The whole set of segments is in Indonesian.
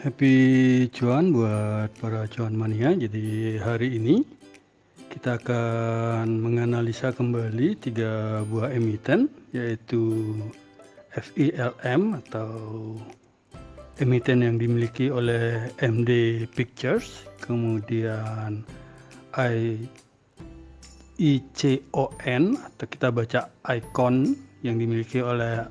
Happy cuan buat para cuan mania. Jadi hari ini kita akan menganalisa kembali 3 buah emiten, yaitu FILM atau emiten yang dimiliki oleh MD Pictures, kemudian ICON atau kita baca Icon yang dimiliki oleh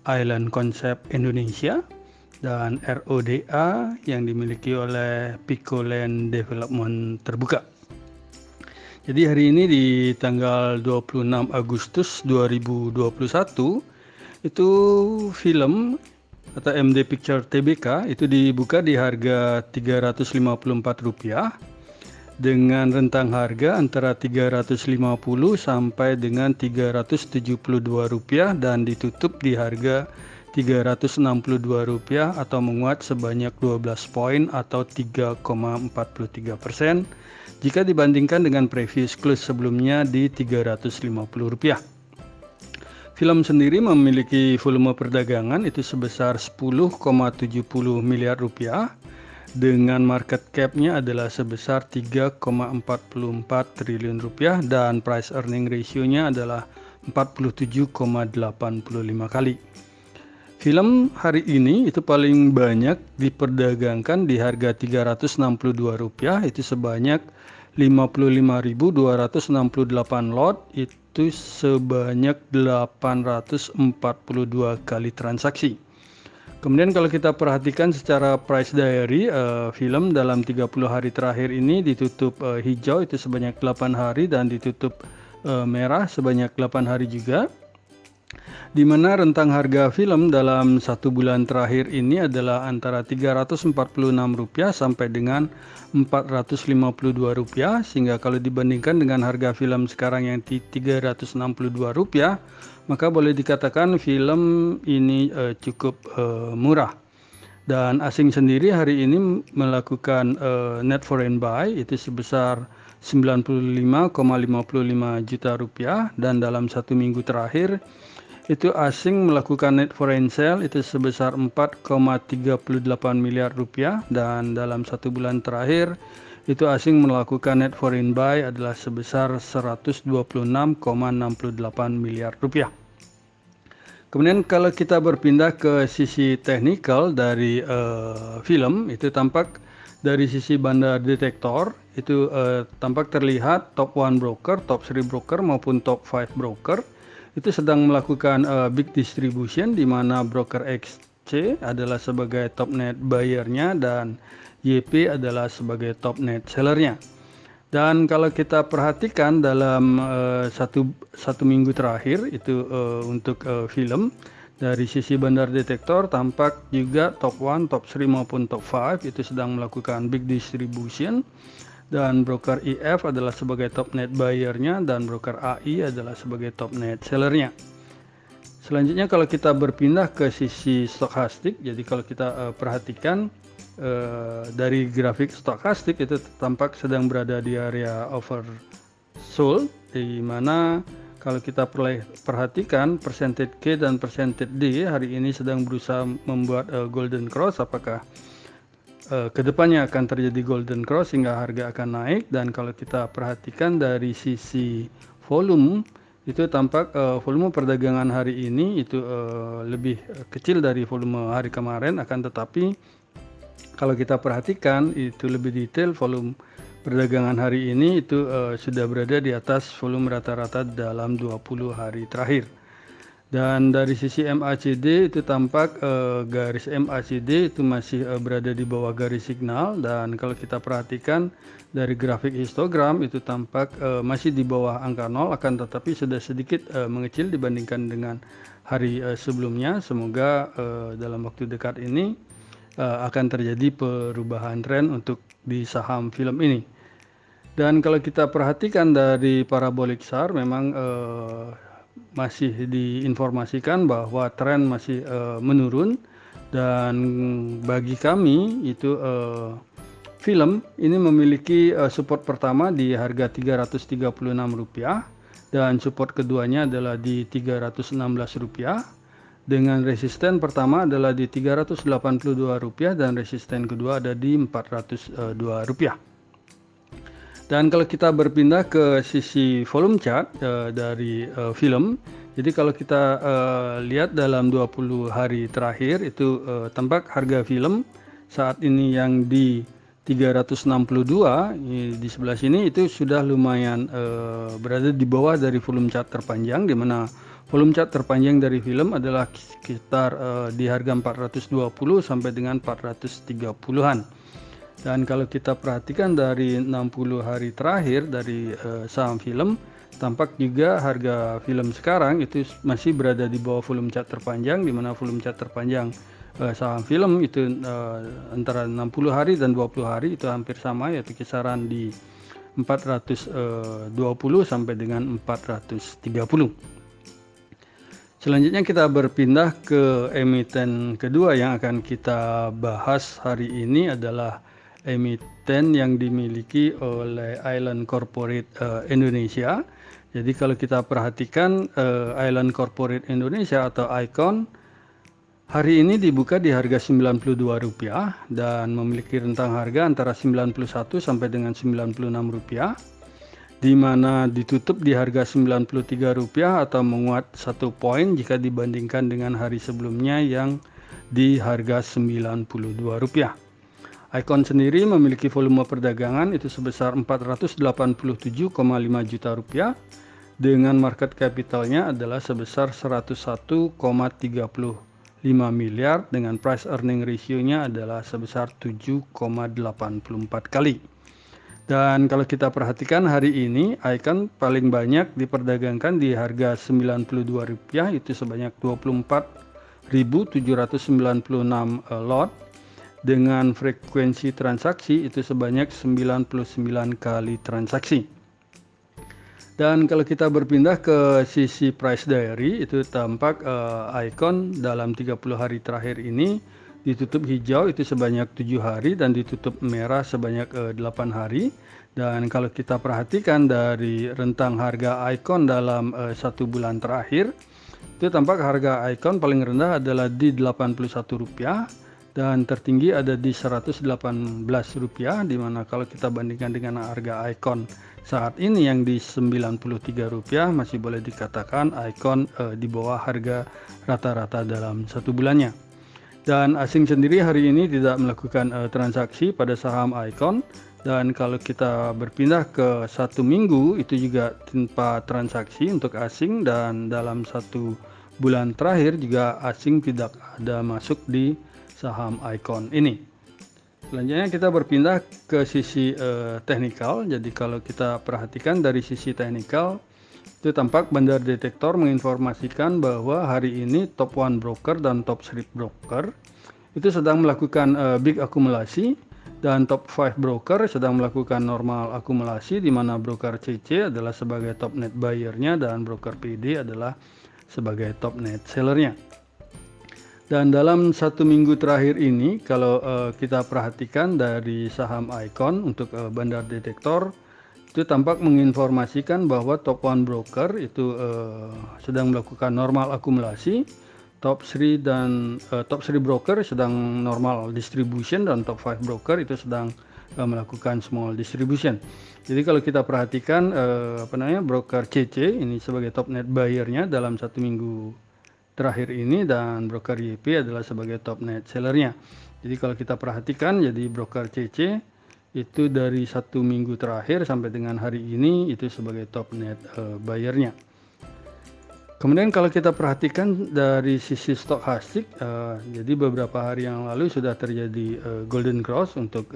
Island Concept Indonesia, dan RODA yang dimiliki oleh Picoland Development Terbuka. Jadi hari ini di tanggal 26 Agustus 2021 itu film atau MD Picture TBK itu dibuka di harga Rp354 dengan rentang harga antara Rp350 sampai dengan Rp372 dan ditutup di harga Rp362 atau menguat sebanyak 12 poin atau 3,43% jika dibandingkan dengan previous close sebelumnya di Rp350. Film sendiri memiliki volume perdagangan itu sebesar 10,70 miliar rupiah dengan market cap-nya adalah sebesar 3,44 triliun rupiah dan price earning ratio-nya adalah 47,85 kali. Film hari ini itu paling banyak diperdagangkan di harga Rp362 itu sebanyak 55.268 lot, itu sebanyak 842 kali transaksi. Kemudian kalau kita perhatikan secara price diary, film dalam 30 hari terakhir ini ditutup hijau itu sebanyak 8 hari dan ditutup merah sebanyak 8 hari juga. Di mana rentang harga film dalam 1 bulan terakhir ini adalah antara Rp346 sampai dengan Rp452, sehingga kalau dibandingkan dengan harga film sekarang yang Rp362, maka boleh dikatakan film ini cukup murah. Dan asing sendiri hari ini melakukan net foreign buy itu sebesar Rp95,55 juta dan dalam 1 minggu terakhir itu asing melakukan net foreign sale itu sebesar Rp4,38 miliar dan dalam 1 bulan terakhir itu asing melakukan net foreign buy adalah sebesar Rp126,68 miliar. Kemudian kalau kita berpindah ke sisi technical dari film, itu tampak dari sisi bandar detektor itu tampak terlihat top 1 broker, top 3 broker maupun top 5 broker itu sedang melakukan big distribution, di mana broker XC adalah sebagai top net buyer-nya dan YP adalah sebagai top net seller-nya. Dan kalau kita perhatikan dalam satu minggu terakhir itu untuk film dari sisi bandar detektor tampak juga top 1, top 3 maupun top 5 itu sedang melakukan big distribution. Dan broker IF adalah sebagai top net buyer-nya dan broker AI adalah sebagai top net seller-nya. Selanjutnya kalau kita berpindah ke sisi stokastik, jadi kalau kita perhatikan dari grafik stokastik itu tampak sedang berada di area oversold, di mana kalau kita perhatikan percentage K dan percentage D hari ini sedang berusaha membuat golden cross, apakah kedepannya akan terjadi golden cross sehingga harga akan naik. Dan kalau kita perhatikan dari sisi volume itu tampak volume perdagangan hari ini itu lebih kecil dari volume hari kemarin, akan tetapi kalau kita perhatikan itu lebih detail volume perdagangan hari ini itu sudah berada di atas volume rata-rata dalam 20 hari terakhir. Dan dari sisi MACD itu tampak garis MACD itu masih berada di bawah garis signal, dan kalau kita perhatikan dari grafik histogram itu tampak masih di bawah angka 0, akan tetapi sudah sedikit mengecil dibandingkan dengan hari sebelumnya. Semoga dalam waktu dekat ini akan terjadi perubahan tren untuk di saham film ini. Dan kalau kita perhatikan dari parabolic SAR memang masih diinformasikan bahwa tren masih menurun, dan bagi kami itu film ini memiliki support pertama di harga Rp336 dan support keduanya adalah di Rp316 dengan resisten pertama adalah di Rp382 dan resisten kedua ada di Rp402. Dan kalau kita berpindah ke sisi volume chart dari film, jadi kalau kita lihat dalam 20 hari terakhir itu tampak harga film saat ini yang di 362 di sebelah sini itu sudah lumayan berada di bawah dari volume chart terpanjang, di mana volume chart terpanjang dari film adalah sekitar di harga 420 sampai dengan 430-an. Dan kalau kita perhatikan dari 60 hari terakhir dari saham film, tampak juga harga film sekarang itu masih berada di bawah volume chart terpanjang, di mana volume chart terpanjang saham film itu antara 60 hari dan 20 hari itu hampir sama, yaitu kisaran di 420 sampai dengan 430. Selanjutnya kita berpindah ke emiten kedua yang akan kita bahas hari ini adalah emiten yang dimiliki oleh Island Corporate Indonesia. Jadi kalau kita perhatikan Island Corporate Indonesia atau ICON hari ini dibuka di harga Rp92 dan memiliki rentang harga antara Rp91 sampai dengan Rp96, di mana ditutup di harga Rp93 atau menguat 1 poin jika dibandingkan dengan hari sebelumnya yang di harga Rp92. ICON sendiri memiliki volume perdagangan itu sebesar Rp487,5 juta dengan market capitalnya adalah sebesar 101,35 miliar dengan price earning ratio-nya adalah sebesar 7,84 kali. Dan kalau kita perhatikan hari ini ICON paling banyak diperdagangkan di harga Rp92 itu sebanyak 24.796 lot dengan frekuensi transaksi itu sebanyak 99 kali transaksi. Dan kalau kita berpindah ke sisi price diary itu tampak ICON dalam 30 hari terakhir ini ditutup hijau itu sebanyak 7 hari dan ditutup merah sebanyak 8 hari. Dan kalau kita perhatikan dari rentang harga ICON dalam 1 bulan terakhir itu tampak harga ICON paling rendah adalah di Rp81 dan tertinggi ada di Rp118, di mana kalau kita bandingkan dengan harga ICON saat ini yang di Rp93 masih boleh dikatakan ICON di bawah harga rata-rata dalam 1 bulannya. Dan asing sendiri hari ini tidak melakukan transaksi pada saham ICON, dan kalau kita berpindah ke 1 minggu itu juga tanpa transaksi untuk asing, dan dalam 1 bulan terakhir juga asing tidak ada masuk di saham ICON ini. Selanjutnya kita berpindah ke sisi teknikal. Jadi kalau kita perhatikan dari sisi teknikal itu tampak Bandar Detektor menginformasikan bahwa hari ini top 1 broker dan top 3 broker itu sedang melakukan big akumulasi, dan top 5 broker sedang melakukan normal akumulasi, di mana broker CC adalah sebagai top net buyer-nya dan broker PD adalah sebagai top net seller-nya. Dan dalam 1 minggu terakhir ini kalau kita perhatikan dari saham ICON untuk Bandar Detektor itu tampak menginformasikan bahwa top 1 broker itu sedang melakukan normal akumulasi, top 3 broker sedang normal distribution, dan top 5 broker itu sedang melakukan small distribution. Jadi kalau kita perhatikan broker CC ini sebagai top net buyer-nya dalam 1 minggu terakhir ini, dan broker YP adalah sebagai top net sellernya. Jadi kalau kita perhatikan, jadi broker CC itu dari 1 minggu terakhir sampai dengan hari ini itu sebagai top net buyer-nya. Kemudian kalau kita perhatikan dari sisi stokastik, jadi beberapa hari yang lalu sudah terjadi golden cross untuk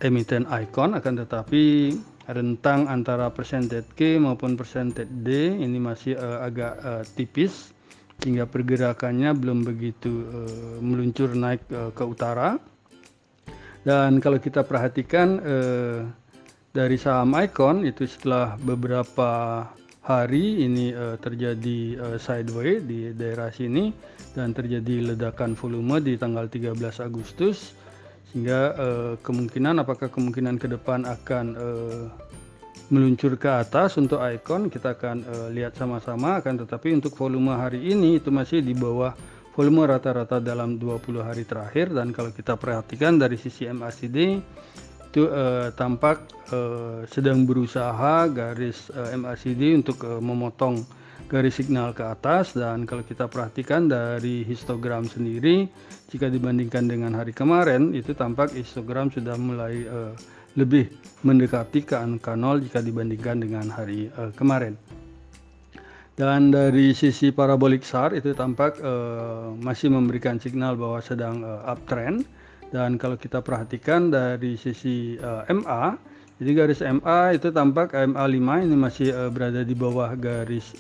emiten ICON, akan tetapi rentang antara percentage K maupun percentage D ini masih agak tipis, sehingga pergerakannya belum begitu meluncur naik ke utara. Dan kalau kita perhatikan dari saham ICON itu setelah beberapa hari ini terjadi sideways di daerah sini dan terjadi ledakan volume di tanggal 13 Agustus, sehingga kemungkinan ke depan akan meluncur ke atas untuk icon kita akan lihat sama-sama, akan tetapi untuk volume hari ini itu masih di bawah volume rata-rata dalam 20 hari terakhir. Dan kalau kita perhatikan dari sisi MACD itu tampak sedang berusaha garis MACD untuk memotong garis signal ke atas. Dan kalau kita perhatikan dari histogram sendiri, jika dibandingkan dengan hari kemarin itu tampak histogram sudah mulai lebih mendekati ke angka 0 jika dibandingkan dengan hari kemarin. Dan dari sisi parabolic SAR itu tampak masih memberikan signal bahwa sedang uptrend. Dan kalau kita perhatikan dari sisi MA, jadi garis MA itu tampak MA5 ini masih berada di bawah garis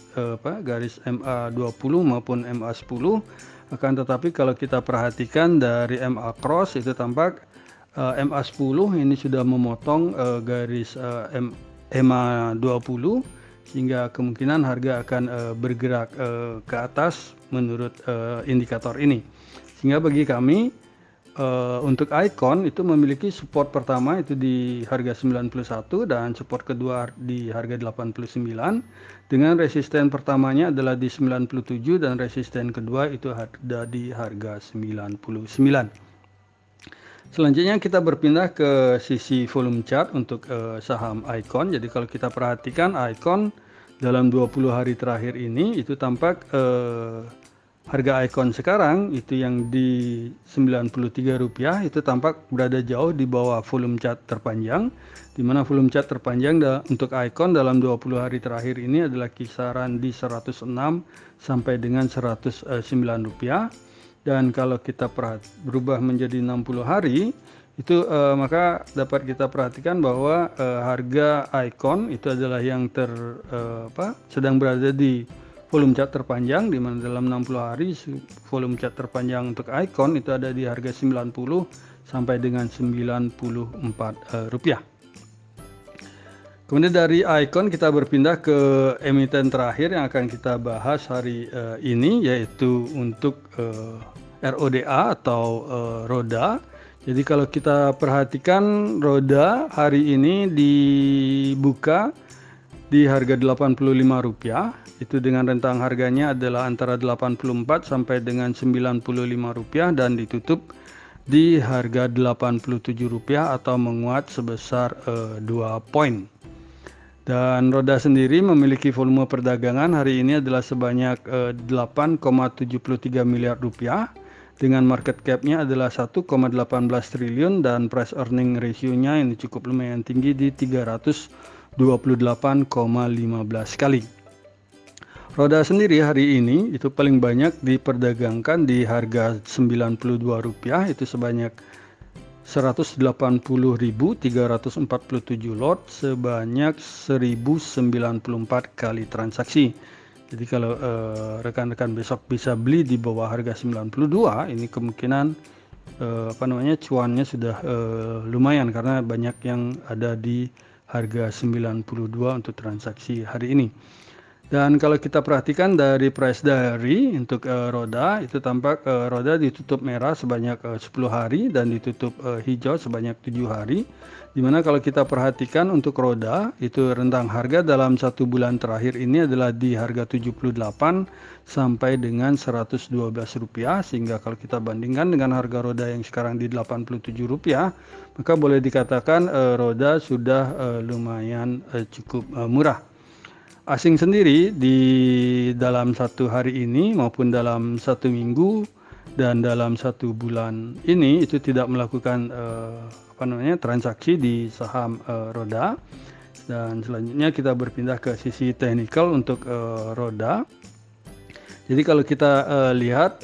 garis MA20 maupun MA10. Akan tetapi kalau kita perhatikan dari MA cross itu tampak MA10 ini sudah memotong garis MA20, sehingga kemungkinan harga akan bergerak ke atas menurut indikator ini. Sehingga bagi kami untuk icon itu memiliki support pertama itu di harga 91 dan support kedua di harga 89, dengan resisten pertamanya adalah di 97 dan resisten kedua itu ada di harga 99. Selanjutnya kita berpindah ke sisi volume chart untuk saham icon. Jadi kalau kita perhatikan icon dalam 20 hari terakhir ini itu tampak harga icon sekarang itu yang di Rp93 itu tampak berada jauh di bawah volume chart terpanjang, di mana volume chart terpanjang untuk icon dalam 20 hari terakhir ini adalah kisaran di 106 sampai dengan Rp109. Dan kalau kita berubah menjadi 60 hari itu maka dapat kita perhatikan bahwa harga icon itu adalah yang sedang berada di volume chart terpanjang, di mana dalam 60 hari volume chart terpanjang untuk icon itu ada di harga 90 sampai dengan Rp94. Kemudian dari icon kita berpindah ke emiten terakhir yang akan kita bahas hari ini, yaitu untuk RODA atau roda. Jadi kalau kita perhatikan roda hari ini dibuka di harga Rp85, itu dengan rentang harganya adalah antara Rp84 sampai dengan Rp95 dan ditutup di harga Rp87 atau menguat sebesar 2 poin. Dan roda sendiri memiliki volume perdagangan hari ini adalah sebanyak Rp8,73 miliar dengan market cap-nya adalah 1,18 triliun dan price earning ratio-nya ini cukup lumayan tinggi di 328,15 kali. Roda sendiri hari ini itu paling banyak diperdagangkan di harga Rp92, itu sebanyak 180.347 lot sebanyak 1094 kali transaksi. Jadi kalau rekan-rekan besok bisa beli di bawah harga 92, ini kemungkinan cuannya sudah lumayan karena banyak yang ada di harga 92 untuk transaksi hari ini. Dan kalau kita perhatikan dari price diary untuk roda itu tampak roda ditutup merah sebanyak 10 hari dan ditutup hijau sebanyak 7 hari. Dimana kalau kita perhatikan untuk roda itu rentang harga dalam 1 bulan terakhir ini adalah di harga 78 sampai dengan Rp112, sehingga kalau kita bandingkan dengan harga roda yang sekarang di Rp87, maka boleh dikatakan roda sudah lumayan cukup murah. Asing sendiri di dalam 1 hari ini maupun dalam 1 minggu dan dalam 1 bulan ini itu tidak melakukan transaksi di saham roda. Dan selanjutnya kita berpindah ke sisi technical untuk roda. Jadi kalau kita lihat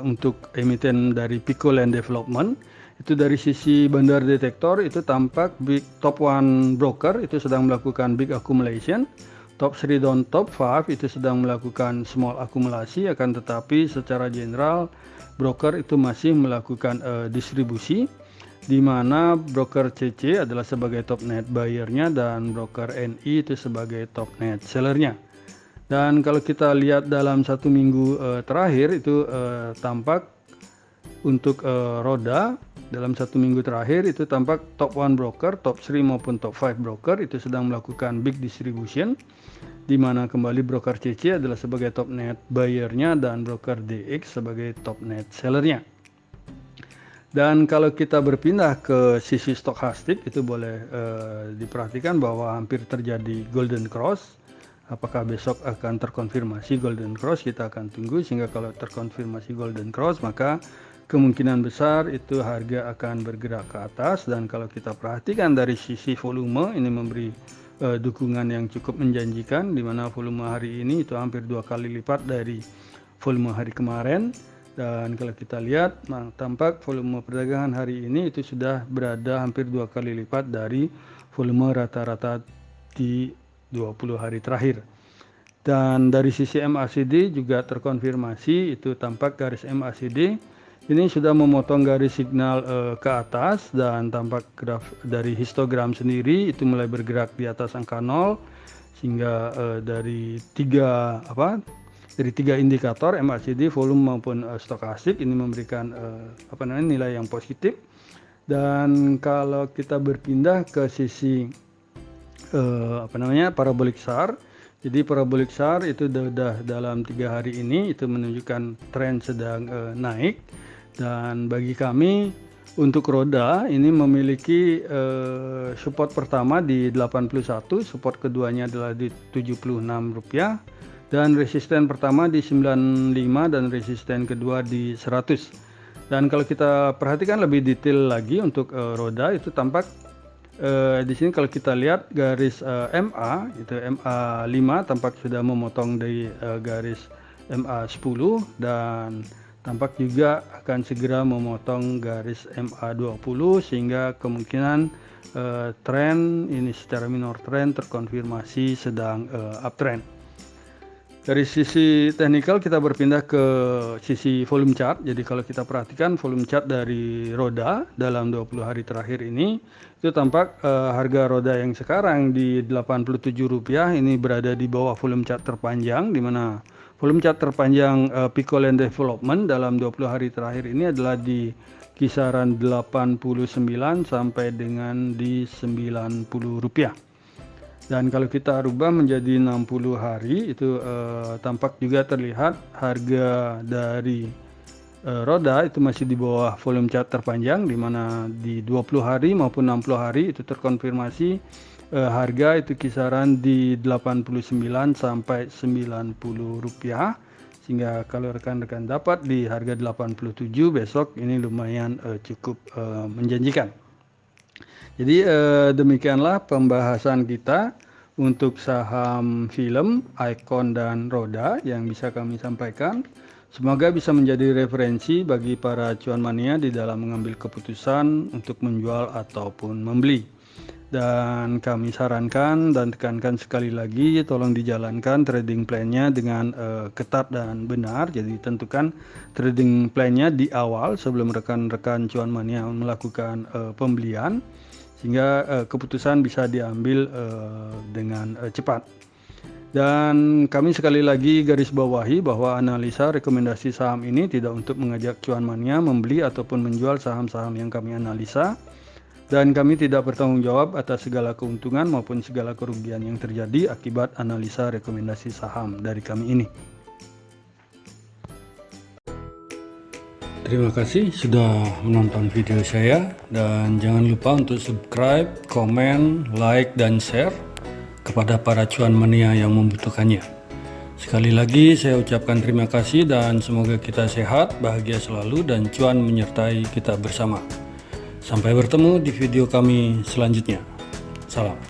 untuk emiten dari Pico Land Development, itu dari sisi bandar detektor itu tampak top 1 broker itu sedang melakukan big accumulation, top 3 dan top 5 itu sedang melakukan small akumulasi, akan tetapi secara general broker itu masih melakukan distribusi, di mana broker CC adalah sebagai top net buyer-nya dan broker NI itu sebagai top net seller-nya. Dan kalau kita lihat dalam 1 minggu terakhir itu tampak untuk roda dalam 1 minggu terakhir itu tampak top 1 broker, top 3 maupun top 5 broker itu sedang melakukan big distribution, di mana kembali broker CC adalah sebagai top net buyernya dan broker DX sebagai top net sellernya. Dan kalau kita berpindah ke sisi stokastik itu boleh diperhatikan bahwa hampir terjadi golden cross. Apakah besok akan terkonfirmasi golden cross, kita akan tunggu, sehingga kalau terkonfirmasi golden cross maka kemungkinan besar itu harga akan bergerak ke atas. Dan kalau kita perhatikan dari sisi volume, ini memberi dukungan yang cukup menjanjikan, di mana volume hari ini itu hampir 2 kali lipat dari volume hari kemarin. Dan kalau kita lihat, tampak volume perdagangan hari ini itu sudah berada hampir 2 kali lipat dari volume rata-rata di 20 hari terakhir. Dan dari sisi MACD juga terkonfirmasi, itu tampak garis MACD ini sudah memotong garis signal ke atas, dan tampak graf dari histogram sendiri itu mulai bergerak di atas angka 0, sehingga dari tiga indikator MACD, volume maupun stokastik ini memberikan nilai yang positif. Dan kalau kita berpindah ke sisi parabolic SAR, jadi parabolic SAR itu sudah dalam 3 hari ini itu menunjukkan tren sedang naik. Dan bagi kami untuk roda ini memiliki support pertama di 81, support keduanya adalah di 76 rupiah, dan resisten pertama di 95 dan resisten kedua di 100. Dan kalau kita perhatikan lebih detail lagi untuk roda itu tampak di sini kalau kita lihat garis MA itu MA5 tampak sudah memotong dari garis MA10, dan tampak juga akan segera memotong garis MA20, sehingga kemungkinan tren ini secara minor trend terkonfirmasi sedang uptrend. Dari sisi teknikal kita berpindah ke sisi volume chart. Jadi kalau kita perhatikan volume chart dari roda dalam 20 hari terakhir ini, itu tampak harga roda yang sekarang di Rp87 ini berada di bawah volume chart terpanjang, di mana volume chart terpanjang Pico Land Development dalam 20 hari terakhir ini adalah di kisaran 89 sampai dengan di Rp90. Dan kalau kita rubah menjadi 60 hari itu tampak juga terlihat harga dari roda itu masih di bawah volume chart terpanjang, di mana di 20 hari maupun 60 hari itu terkonfirmasi harga itu kisaran di 89 sampai 90 rupiah, sehingga kalau rekan-rekan dapat di harga 87 besok ini lumayan cukup menjanjikan. Jadi demikianlah pembahasan kita untuk saham film, Icon, dan roda yang bisa kami sampaikan. Semoga bisa menjadi referensi bagi para cuan mania di dalam mengambil keputusan untuk menjual ataupun membeli. Dan kami sarankan dan tekankan sekali lagi, tolong dijalankan trading plan-nya dengan ketat dan benar. Jadi tentukan trading plan-nya di awal sebelum rekan-rekan cuan mania melakukan pembelian, sehingga keputusan bisa diambil dengan cepat. Dan kami sekali lagi garis bawahi bahwa analisa rekomendasi saham ini tidak untuk mengajak cuan mania membeli ataupun menjual saham-saham yang kami analisa, dan kami tidak bertanggung jawab atas segala keuntungan maupun segala kerugian yang terjadi akibat analisa rekomendasi saham dari kami ini. Terima kasih sudah menonton video saya, dan jangan lupa untuk subscribe, komen, like, dan share kepada para cuan mania yang membutuhkannya. Sekali lagi saya ucapkan terima kasih, dan semoga kita sehat, bahagia selalu, dan cuan menyertai kita bersama. Sampai bertemu di video kami selanjutnya. Salam.